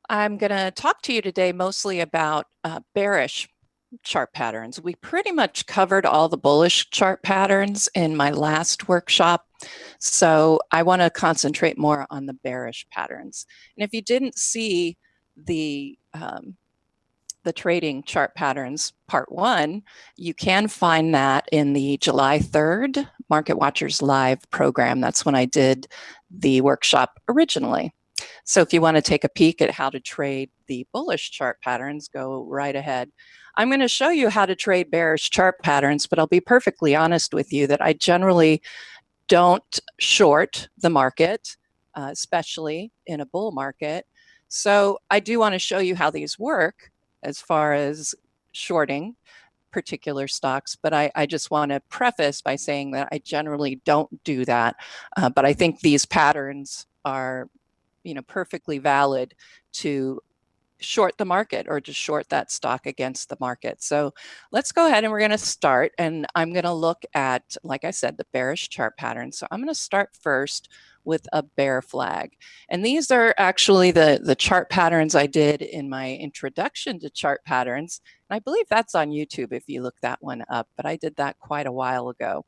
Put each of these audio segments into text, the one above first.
I'm going to talk to you today mostly about bearish chart patterns. We pretty much covered all the bullish chart patterns in my last workshop, so I want to concentrate more on the bearish patterns. And if you didn't see the the trading chart patterns part 1, you can find that in the July 3rd Market Watchers Live program. That's when I did the workshop originally. So if you want to take a peek at how to trade the bullish chart patterns, go right ahead. I'm going to show you how to trade bearish chart patterns, but I'll be perfectly honest with you that I generally don't short the market, especially in a bull market. So I do want to show you how these work as far as shorting particular stocks, but I just want to preface by saying that I generally don't do that. But I think these patterns are, perfectly valid to short the market or to short that stock against the market. So let's go ahead and we're going to start. And I'm going to look at, like I said, the bearish chart pattern. So I'm going to start first with a bear flag. And these are actually the chart patterns I did in my introduction to chart patterns. And I believe that's on YouTube if you look that one up, but I did that quite a while ago.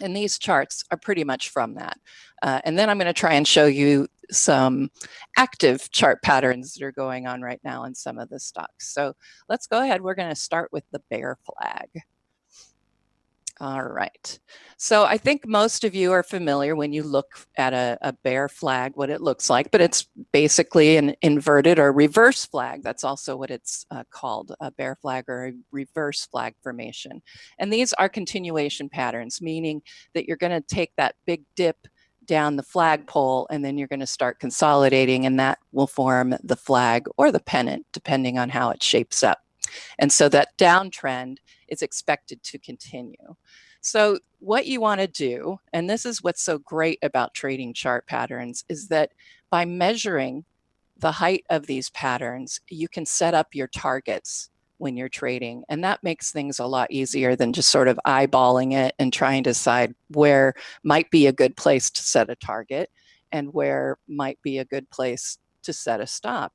And these charts are pretty much from that. And then I'm going to try and show you some active chart patterns that are going on right now in some of the stocks. So let's go ahead. We're going to start with the bear flag. All right. So I think most of you are familiar when you look at a bear flag, what it looks like, but it's basically an inverted or reverse flag. That's also what it's called, a bear flag or a reverse flag formation. And these are continuation patterns, meaning that you're going to take that big dip down the flagpole and then you're going to start consolidating, and that will form the flag or the pennant, depending on how it shapes up. And so that downtrend is expected to continue. So what you want to do, and this is what's so great about trading chart patterns, is that by measuring the height of these patterns, you can set up your targets when you're trading. And that makes things a lot easier than just sort of eyeballing it and trying to decide where might be a good place to set a target and where might be a good place to set a stop.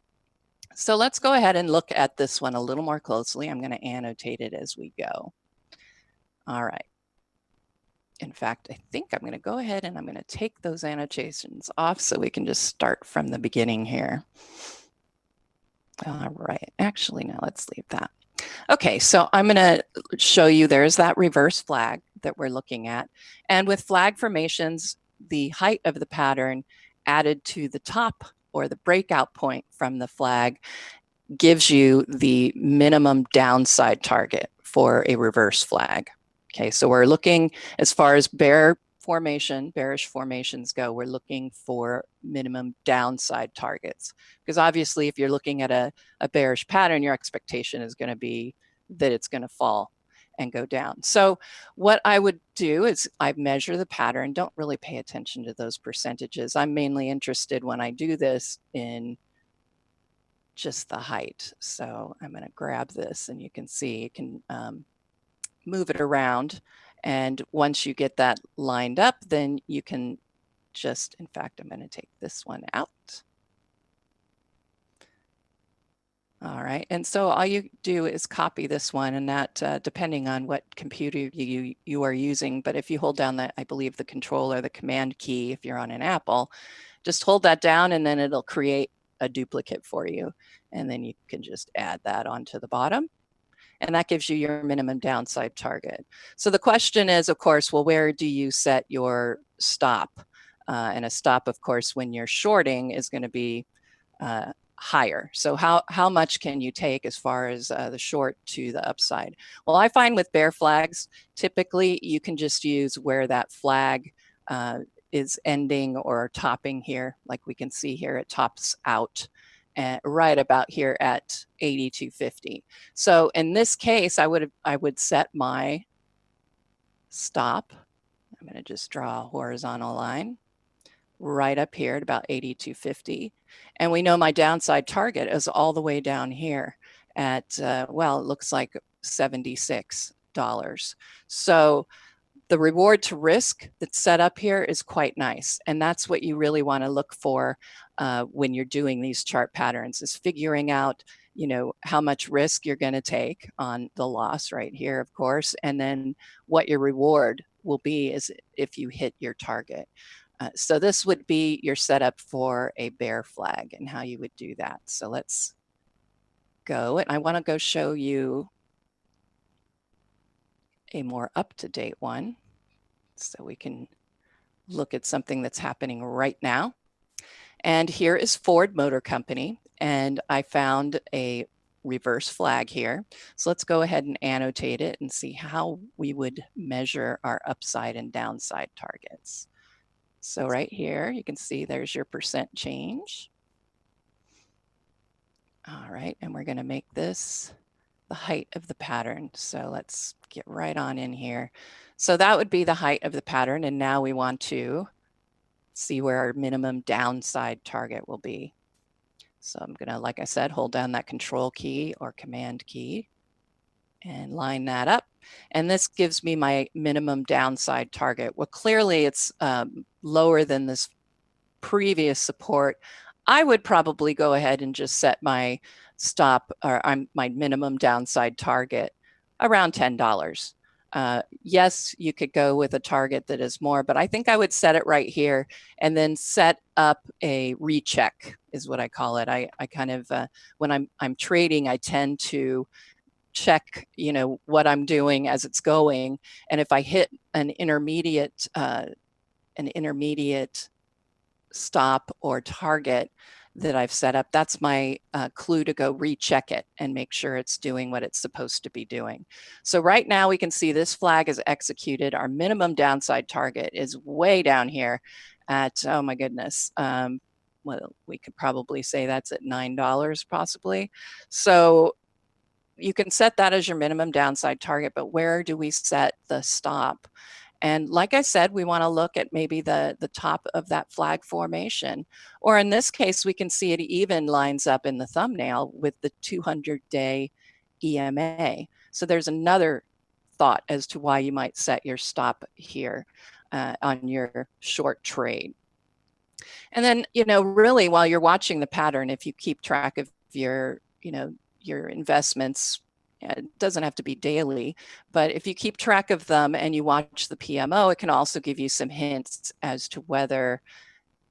So let's go ahead and look at this one a little more closely. I'm going to annotate it as we go. All right. In fact, I think I'm going to go ahead and I'm going to take those annotations off so we can just start from the beginning here. All right. Actually, now let's leave that. Okay, so I'm going to show you there's that reverse flag that we're looking at. And with flag formations, the height of the pattern added to the top or the breakout point from the flag gives you the minimum downside target for a reverse flag. Okay, so we're looking, as far as bearish formations go, we're looking for minimum downside targets. Because obviously, if you're looking at a bearish pattern, your expectation is going to be that it's going to fall and go down. So what I would do is I measure the pattern, don't really pay attention to those percentages. I'm mainly interested when I do this in just the height. So I'm going to grab this and you can see you can move it around. And once you get that lined up, then you can just, in fact, I'm going to take this one out. All right, and so all you do is copy this one, and that depending on what computer you are using, but if you hold down the, I believe the control or the command key, if you're on an Apple, just hold that down and then it'll create a duplicate for you. And then you can just add that onto the bottom. And that gives you your minimum downside target. So the question is, of course, well, where do you set your stop? And a stop, of course, when you're shorting is going to be higher. So how much can you take as far as the short to the upside? Well, I find with bear flags, typically you can just use where that flag is ending or topping here. Like we can see here, it tops out at right about here at 82.50. So in this case, I would set my stop. I'm going to just draw a horizontal line right up here at about 82.50. And we know my downside target is all the way down here at, well, it looks like $76. So The reward to risk that's set up here is quite nice. And that's what you really want to look for when you're doing these chart patterns, is figuring out, how much risk you're going to take on the loss right here, of course, and then what your reward will be is if you hit your target. So this would be your setup for a bear flag and how you would do that. So let's go, and I want to go show you a more up-to-date one so we can look at something that's happening right now. And here is Ford Motor Company, and I found a reverse flag here. So let's go ahead and annotate it and see how we would measure our upside and downside targets. So right here, you can see there's your percent change. All right, and we're going to make this the height of the pattern. So let's get right on in here. So that would be the height of the pattern, and now we want to see where our minimum downside target will be. So I'm going to, like I said, hold down that control key or command key and line that up. And this gives me my minimum downside target. Well, clearly it's lower than this previous support. I would probably go ahead and just set my stop or my minimum downside target around $10. Yes, you could go with a target that is more, but I think I would set it right here and then set up a recheck is what I call it. I kind of, when I'm trading, I tend to check, what I'm doing as it's going. And if I hit an intermediate stop or target that I've set up, that's my clue to go recheck it and make sure it's doing what it's supposed to be doing. So right now we can see this flag is executed. Our minimum downside target is way down here at, oh my goodness, well, we could probably say that's at $9 possibly. So you can set that as your minimum downside target, but where do we set the stop? And like I said, we want to look at maybe the top of that flag formation. Or in this case, we can see it even lines up in the thumbnail with the 200-day EMA. So there's another thought as to why you might set your stop here on your short trade. And then, really while you're watching the pattern, if you keep track of your investments, it doesn't have to be daily, but if you keep track of them and you watch the PMO, it can also give you some hints as to whether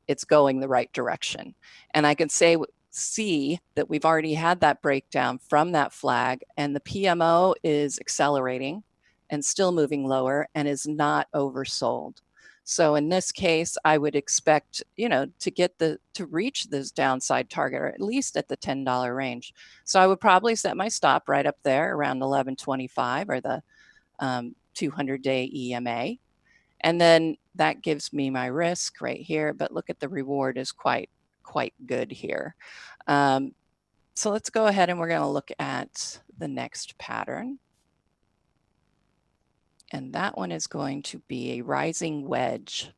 it's going the right direction. And I can see that we've already had that breakdown from that flag, and the PMO is accelerating and still moving lower and is not oversold. So in this case, I would expect, to reach this downside target, or at least at the $10 range. So I would probably set my stop right up there around 11.25 or the 200-day EMA. And then that gives me my risk right here. But look at the reward is quite good here. So let's go ahead and we're going to look at the next pattern. And that one is going to be a rising wedge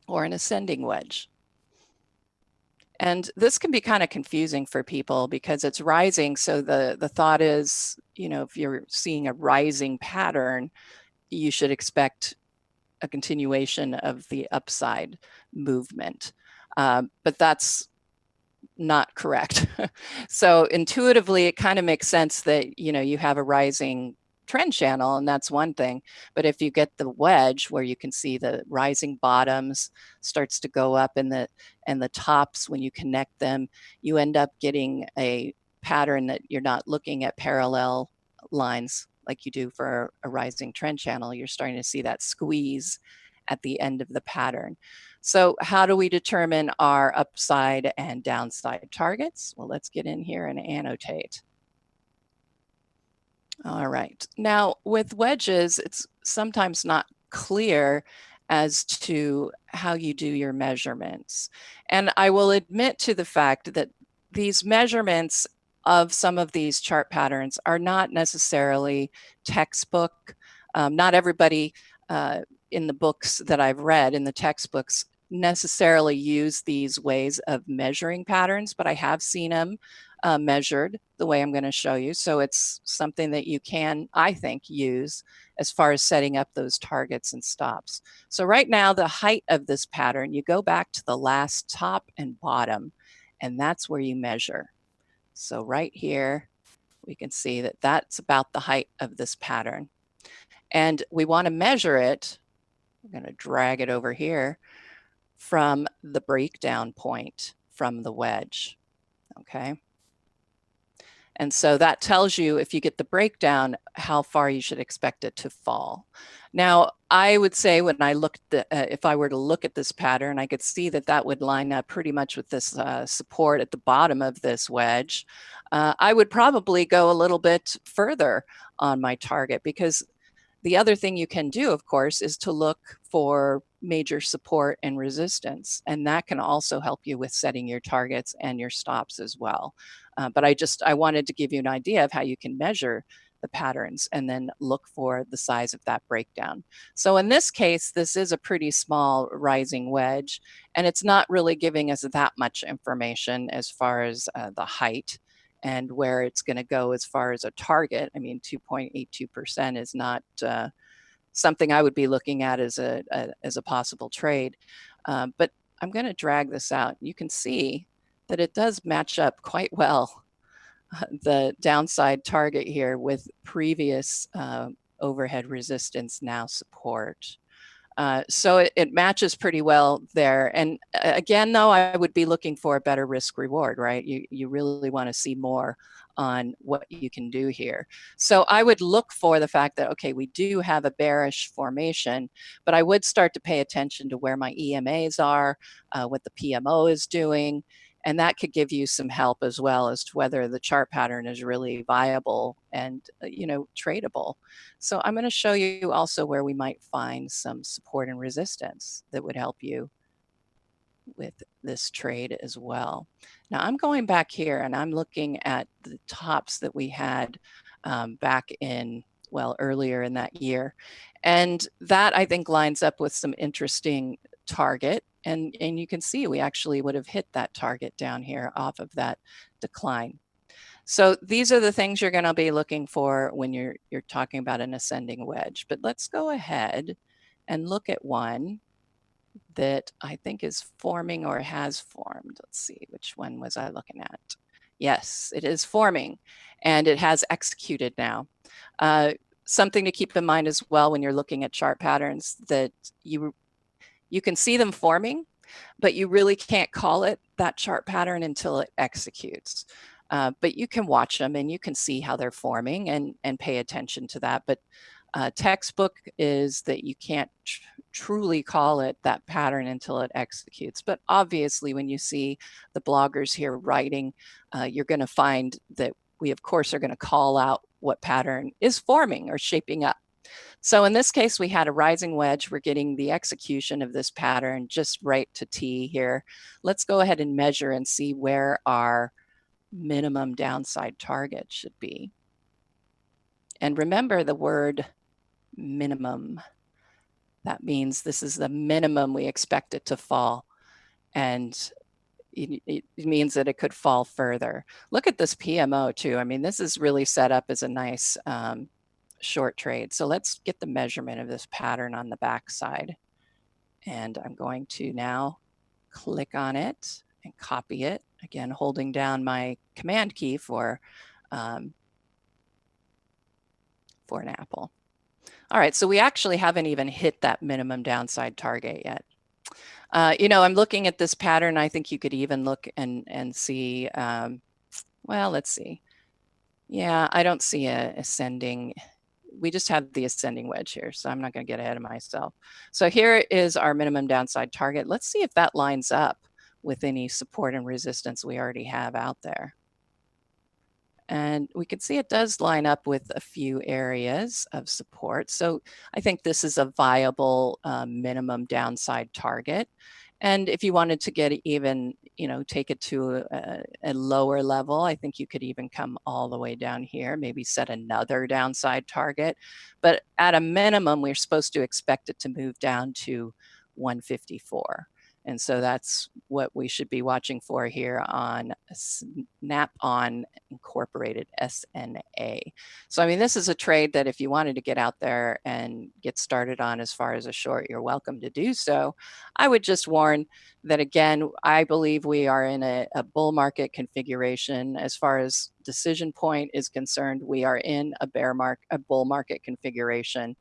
or an ascending wedge. And this can be kind of confusing for people because it's rising. So the thought is, if you're seeing a rising pattern, you should expect a continuation of the upside movement. But that's not correct. So intuitively, it kind of makes sense that, you have a rising trend channel, and that's one thing. But if you get the wedge where you can see the rising bottoms starts to go up and the tops, when you connect them, you end up getting a pattern that you're not looking at parallel lines like you do for a rising trend channel. You're starting to see that squeeze at the end of the pattern. So how do we determine our upside and downside targets? Well, let's get in here and annotate. All right. Now, with wedges, it's sometimes not clear as to how you do your measurements. And I will admit to the fact that these measurements of some of these chart patterns are not necessarily textbook. Not everybody in the books that I've read, in the textbooks, necessarily use these ways of measuring patterns, but I have seen them measured the way I'm going to show you. So it's something that you can, I think, use as far as setting up those targets and stops. So right now, the height of this pattern, you go back to the last top and bottom, and that's where you measure. So right here, we can see that that's about the height of this pattern. And we want to measure it, we're going to drag it over here, from the breakdown point from the wedge, okay? And so that tells you, if you get the breakdown, how far you should expect it to fall. Now, I would say when I looked at if I were to look at this pattern, I could see that that would line up pretty much with this support at the bottom of this wedge. I would probably go a little bit further on my target, because the other thing you can do, of course, is to look for major support and resistance, and that can also help you with setting your targets and your stops as well. But I wanted to give you an idea of how you can measure the patterns and then look for the size of that breakdown. So in this case, this is a pretty small rising wedge, and it's not really giving us that much information as far as the height and where it's going to go as far as a target. I mean, 2.82% is not something I would be looking at as a possible trade. But I'm going to drag this out. You can see that it does match up quite well, the downside target here, with previous overhead resistance, now support. So it matches pretty well there. And again, though, I would be looking for a better risk reward, right? You really want to see more on what you can do here. So I would look for the fact that, okay, we do have a bearish formation, but I would start to pay attention to where my EMAs are, what the PMO is doing, and that could give you some help as well as to whether the chart pattern is really viable and, tradable. So I'm going to show you also where we might find some support and resistance that would help you with this trade as well. Now I'm going back here and I'm looking at the tops that we had back in, well, earlier in that year. And that, I think, lines up with some interesting target. And you can see we actually would have hit that target down here off of that decline. So these are the things you're going to be looking for when you're talking about an ascending wedge. But let's go ahead and look at one that I think is forming or has formed. Let's see, which one was I looking at? Yes, it is forming, and it has executed now. Something to keep in mind as well when you're looking at chart patterns, that you can see them forming, but you really can't call it that chart pattern until it executes. But you can watch them and you can see how they're forming and pay attention to that. But textbook is that you can't truly call it that pattern until it executes. But obviously, when you see the bloggers here writing, you're going to find that we, of course, are going to call out what pattern is forming or shaping up. So in this case, we had a rising wedge. We're getting the execution of this pattern just right to T here. Let's go ahead and measure and see where our minimum downside target should be. And remember the word minimum. That means this is the minimum we expect it to fall. And it means that it could fall further. Look at this PMO too. I mean, this is really set up as a nice short trade. So let's get the measurement of this pattern on the back side. And I'm going to now click on it and copy it, again, holding down my command key for an apple. All right, so we actually haven't even hit that minimum downside target yet. I'm looking at this pattern. I think you could even look and see, well, let's see. Yeah, I don't see a ascending. We just have the ascending wedge here, so I'm not going to get ahead of myself. So here is our minimum downside target. Let's see if that lines up with any support and resistance we already have out there. And we can see it does line up with a few areas of support. So I think this is a viable minimum downside target. And if you wanted to get even, take it to a lower level, I think you could even come all the way down here, maybe set another downside target. But at a minimum, we're supposed to expect it to move down to 154. And so that's what we should be watching for here on Snap-on Incorporated, SNA. So, I mean, this is a trade that if you wanted to get out there and get started on as far as a short, you're welcome to do so. I would just warn that, again, I believe we are in a bull market configuration. As far as decision point is concerned, we are in a bull market configuration.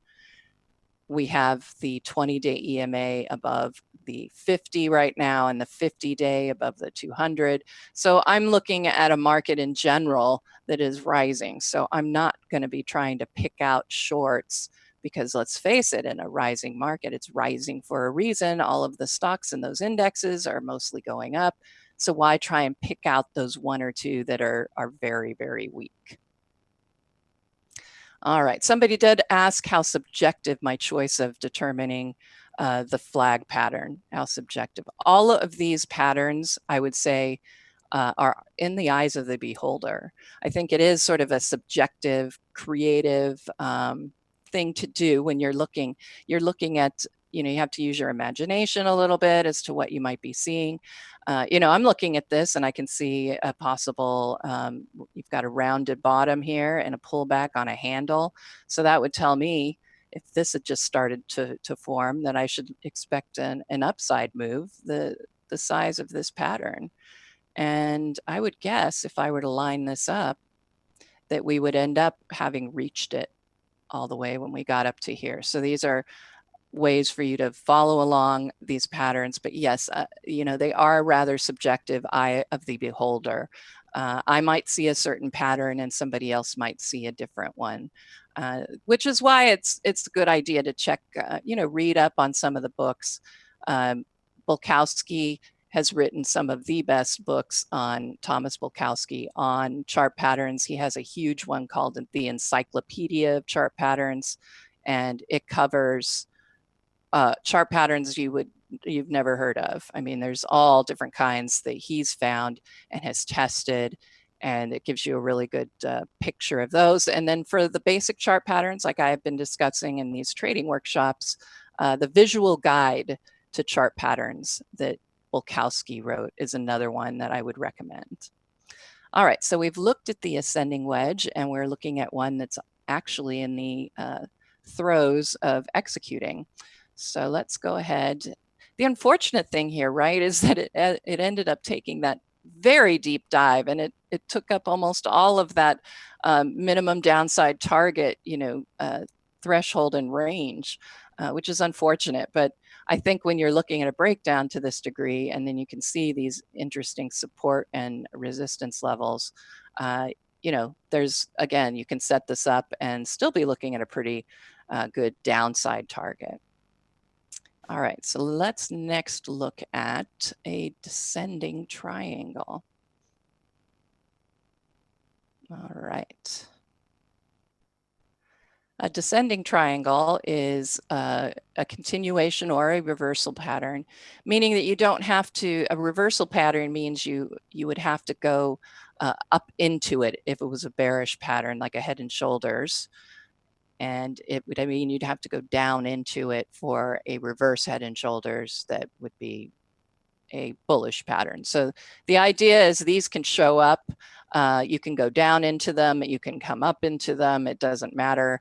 We have the 20-day EMA above the 50 right now and the 50-day above the 200. So I'm looking at a market in general that is rising. So I'm not going to be trying to pick out shorts because, let's face it, in a rising market, it's rising for a reason. All of the stocks in those indexes are mostly going up. So why try and pick out those one or two that are very, very weak? All right, somebody did ask how subjective my choice of determining the flag pattern, how subjective. All of these patterns, I would say, are in the eyes of the beholder. I think it is sort of a subjective, creative thing to do when you're looking at, you know, you have to use your imagination a little bit as to what you might be seeing. You know, I'm looking at this and I can see a possible, you've got a rounded bottom here and a pullback on a handle. So that would tell me, if this had just started to form, that I should expect an upside move, the size of this pattern. And I would guess, if I were to line this up, that we would end up having reached it all the way when we got up to here. So these are ways for you to follow along these patterns. But yes, you know, they are rather subjective, eye of the beholder. I might see a certain pattern and somebody else might see a different one, which is why it's a good idea to check, you know, read up on some of the books. Bulkowski has written some of the best books on, Thomas Bulkowski, on chart patterns. He has a huge one called The Encyclopedia of Chart Patterns, and it covers chart patterns you've never heard of. I mean, there's all different kinds that he's found and has tested, and it gives you a really good picture of those. And then for the basic chart patterns, like I have been discussing in these trading workshops, the visual guide to chart patterns that Bulkowski wrote is another one that I would recommend. All right, so we've looked at the ascending wedge, and we're looking at one that's actually in the throes of executing. So let's go ahead. The unfortunate thing here, right, is that it ended up taking that very deep dive, and it took up almost all of that minimum downside target, you know, threshold and range, which is unfortunate. But I think when you're looking at a breakdown to this degree, and then you can see these interesting support and resistance levels, you know, there's, again, you can set this up and still be looking at a pretty good downside target. All right, so let's next look at a descending triangle. All right. A descending triangle is a continuation or a reversal pattern, meaning that you don't have to, a reversal pattern means you would have to go up into it if it was a bearish pattern, like a head and shoulders. And it would, I mean, you'd have to go down into it for a reverse head and shoulders that would be a bullish pattern. So the idea is these can show up. You can go down into them, you can come up into them. It doesn't matter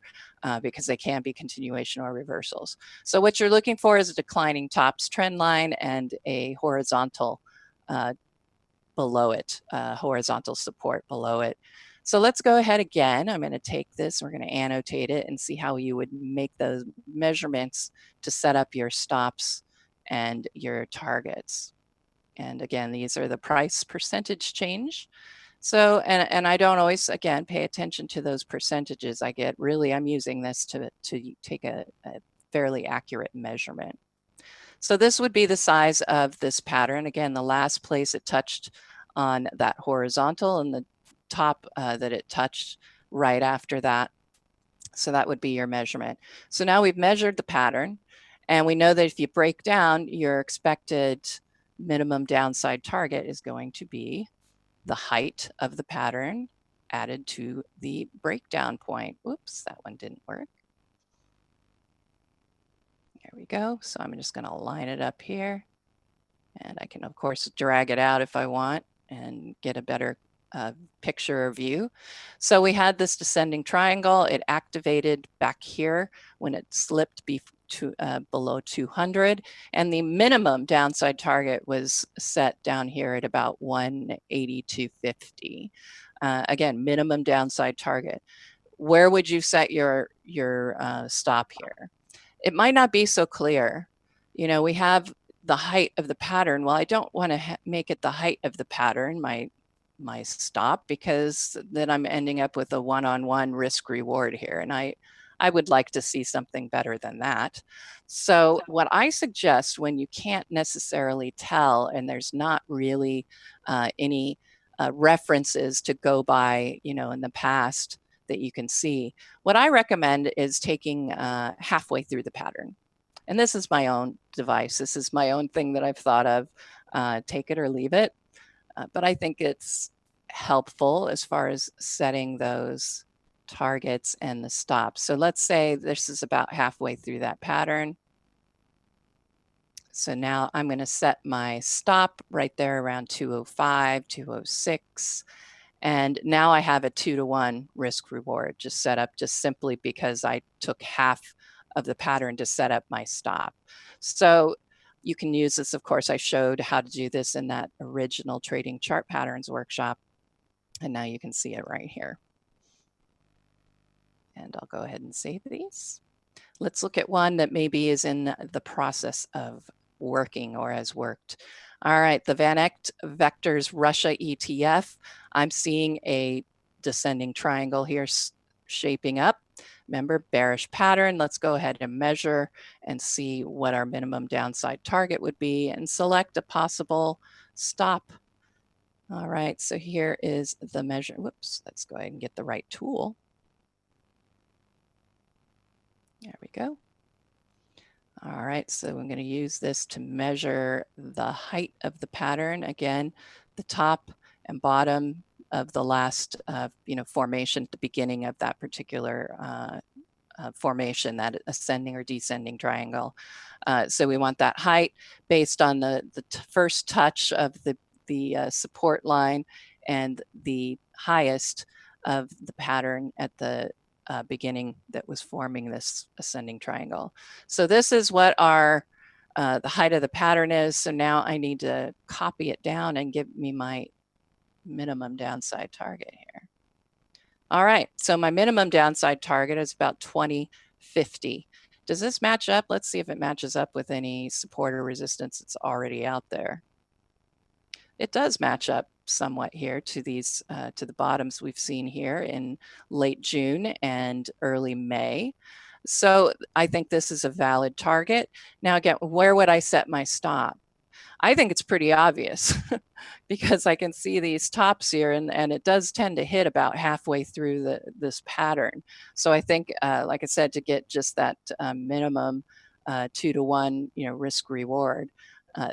because they can be continuation or reversals. So what you're looking for is a declining tops trend line and a horizontal below it, horizontal support below it. So let's go ahead again. I'm going to take this, we're going to annotate it and see how you would make those measurements to set up your stops and your targets. And again, these are the price percentage change. So, and I don't always, again, pay attention to those percentages. I get really, I'm using this to take a fairly accurate measurement. So this would be the size of this pattern. Again, the last place it touched on that horizontal and the top that it touched right after that. So that would be your measurement. So now we've measured the pattern, and we know that if you break down, your expected minimum downside target is going to be the height of the pattern added to the breakdown point. Oops, that one didn't work. There we go. So I'm just going to line it up here. And I can, of course, drag it out if I want and get a better picture or view. So we had this descending triangle. It activated back here when it slipped below 200. And the minimum downside target was set down here at about 182.50. Again, minimum downside target. Where would you set your stop here? It might not be so clear. You know, we have the height of the pattern. Well, I don't want to make it the height of the pattern, my stop, because then I'm ending up with a one-on-one risk reward here. And I would like to see something better than that. So what I suggest when you can't necessarily tell and there's not really any references to go by, you know, in the past that you can see, what I recommend is taking halfway through the pattern. And this is my own device. This is my own thing that I've thought of. Take it or leave it. But I think it's helpful as far as setting those targets and the stops. So let's say this is about halfway through that pattern. So now I'm going to set my stop right there around 205, 206. And now I have a 2-to-1 risk reward just set up just simply because I took half of the pattern to set up my stop. So you can use this, of course, I showed how to do this in that original trading chart patterns workshop. And now you can see it right here. And I'll go ahead and save these. Let's look at one that maybe is in the process of working or has worked. All right, the Van Eck Vectors Russia ETF. I'm seeing a descending triangle here shaping up. Remember, bearish pattern. Let's go ahead and measure and see what our minimum downside target would be and select a possible stop. All right, so here is the measure. Whoops, let's go ahead and get the right tool. There we go. All right, so I'm going to use this to measure the height of the pattern. Again, the top and bottom of the last formation at the beginning of that particular formation, that ascending or descending triangle. So we want that height based on the first touch of the support line and the highest of the pattern at the beginning that was forming this ascending triangle. So this is what our the height of the pattern is. So now I need to copy it down and give me my minimum downside target here. All right, so my minimum downside target is about 20.50. Does this match up? Let's see if it matches up with any support or resistance that's already out there. It does match up somewhat here to these to the bottoms we've seen here in late June and early May. So I think this is a valid target. Now again, where would I set my stop? I think it's pretty obvious because I can see these tops here and it does tend to hit about halfway through this pattern. So I think, like I said, to get just that minimum 2-to-1 risk reward,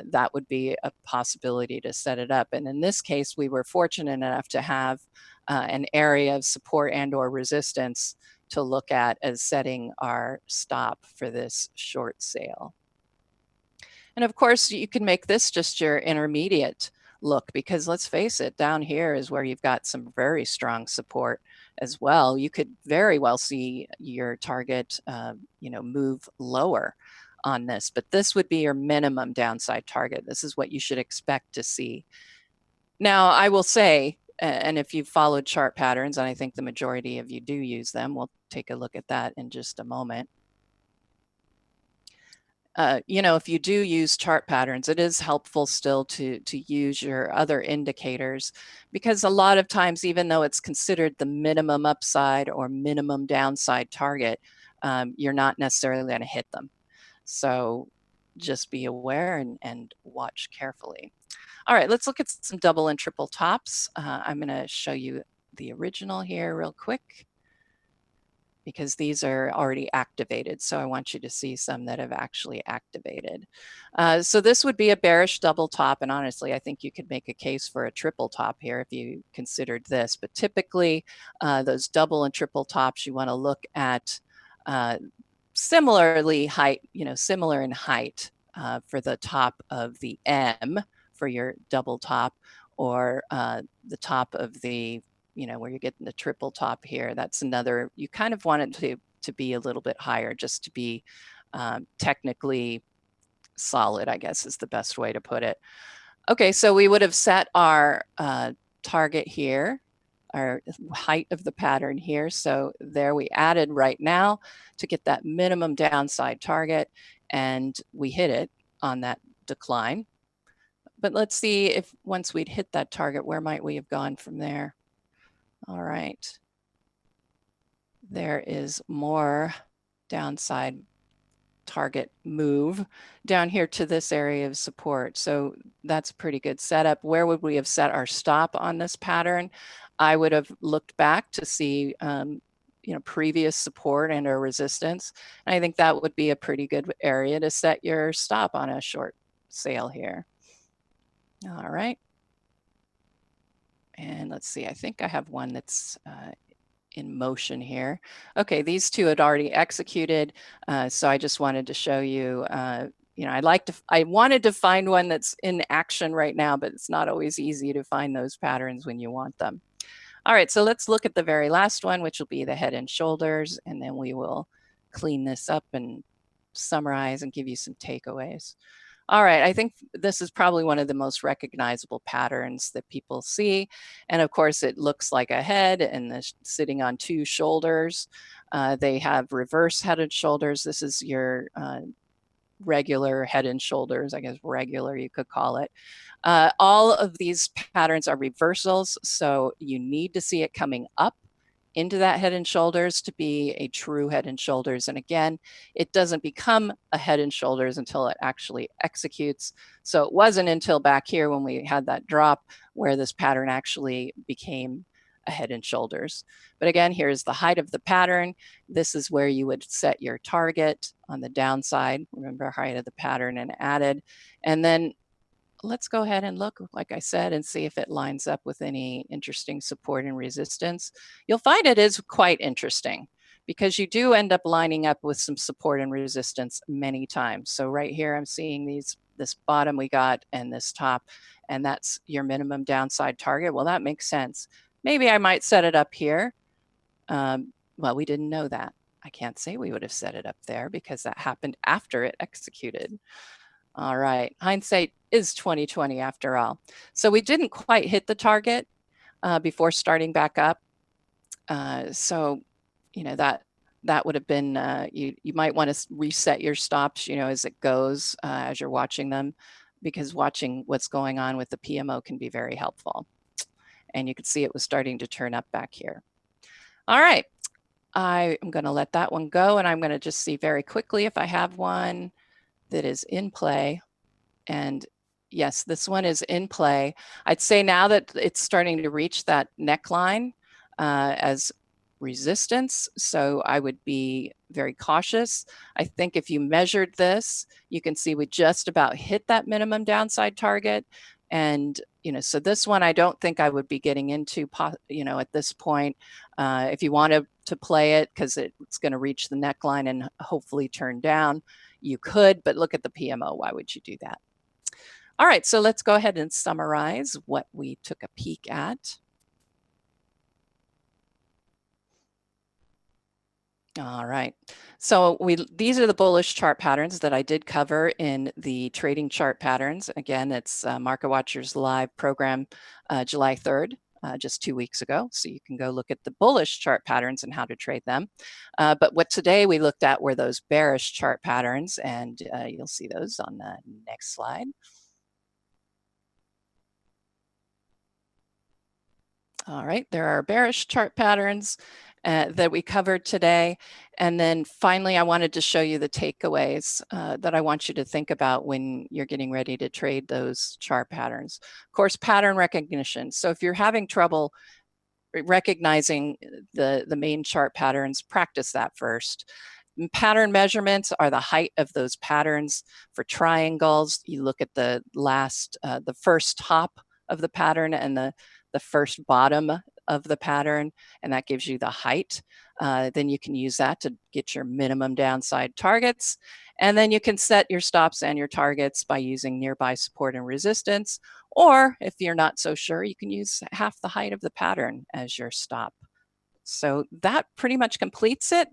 that would be a possibility to set it up. And in this case, we were fortunate enough to have an area of support and or resistance to look at as setting our stop for this short sale. And of course, you can make this just your intermediate look, because let's face it, down here is where you've got some very strong support as well. You could very well see your target, move lower on this, but this would be your minimum downside target. This is what you should expect to see. Now, I will say, and if you've followed chart patterns, and I think the majority of you do use them, we'll take a look at that in just a moment. If you do use chart patterns, it is helpful still to use your other indicators, because a lot of times, even though it's considered the minimum upside or minimum downside target, you're not necessarily going to hit them. So just be aware and watch carefully. All right, let's look at some double and triple tops. I'm going to show you the original here real quick, because these are already activated. So I want you to see some that have actually activated. So this would be a bearish double top. And honestly, I think you could make a case for a triple top here if you considered this. But typically, those double and triple tops, you want to look at similarly height, similar in height for the top of the M for your double top, or the top of the, where you're getting the triple top here. That's another, you kind of want it to be a little bit higher, just to be technically solid, I guess is the best way to put it. Okay, so we would have set our target here, our height of the pattern here. So there we added right now to get that minimum downside target, and we hit it on that decline. But let's see if once we'd hit that target, where might we have gone from there? All right. There is more downside target move down here to this area of support. So that's a pretty good setup. Where would we have set our stop on this pattern? I would have looked back to see previous support and or resistance. And I think that would be a pretty good area to set your stop on a short sale here. All right. And let's see, I think I have one that's in motion here. Okay, these two had already executed. So I just wanted to show you, I wanted to find one that's in action right now, but it's not always easy to find those patterns when you want them. All right, so let's look at the very last one, which will be the head and shoulders, and then we will clean this up and summarize and give you some takeaways. All right, I think this is probably one of the most recognizable patterns that people see. And of course, it looks like a head and sitting on two shoulders. They have reverse head and shoulders. This is your regular head and shoulders, I guess regular you could call it. All of these patterns are reversals, so you need to see it coming up into that head and shoulders to be a true head and shoulders. And again, it doesn't become a head and shoulders until it actually executes. So it wasn't until back here when we had that drop where this pattern actually became a head and shoulders. But again, here's the height of the pattern. This is where you would set your target on the downside. Remember, height of the pattern and added. And then let's go ahead and look, like I said, and see if it lines up with any interesting support and resistance. You'll find it is quite interesting because you do end up lining up with some support and resistance many times. So right here, I'm seeing this bottom we got and this top, and that's your minimum downside target. Well, that makes sense. Maybe I might set it up here. Well, we didn't know that. I can't say we would have set it up there because that happened after it executed. All right, hindsight is 20/20 after all. So we didn't quite hit the target before starting back up. So, that would have been, you might want to reset your stops, as it goes, as you're watching them, because watching what's going on with the PMO can be very helpful. And you can see it was starting to turn up back here. All right, I am going to let that one go, and I'm going to just see very quickly if I have one that is in play. And yes, this one is in play. I'd say now that it's starting to reach that neckline as resistance, so I would be very cautious. I think if you measured this, you can see we just about hit that minimum downside target. And, so this one, I don't think I would be getting into, at this point. If you wanted to play it because it's going to reach the neckline and hopefully turn down, you could, but look at the PMO. Why would you do that? All right, so let's go ahead and summarize what we took a peek at. All right, so these are the bullish chart patterns that I did cover in the trading chart patterns. Again, it's Market Watchers live program July 3rd. Just 2 weeks ago. So you can go look at the bullish chart patterns and how to trade them. But what today we looked at were those bearish chart patterns, and you'll see those on the next slide. All right, there are bearish chart patterns that we covered today. And then finally, I wanted to show you the takeaways that I want you to think about when you're getting ready to trade those chart patterns. Of course, pattern recognition. So if you're having trouble recognizing the main chart patterns, practice that first. Pattern measurements are the height of those patterns. For triangles, you look at the first top of the pattern and the first bottom of the pattern, and that gives you the height. Then you can use that to get your minimum downside targets. And then you can set your stops and your targets by using nearby support and resistance. Or if you're not so sure, you can use half the height of the pattern as your stop. So that pretty much completes it.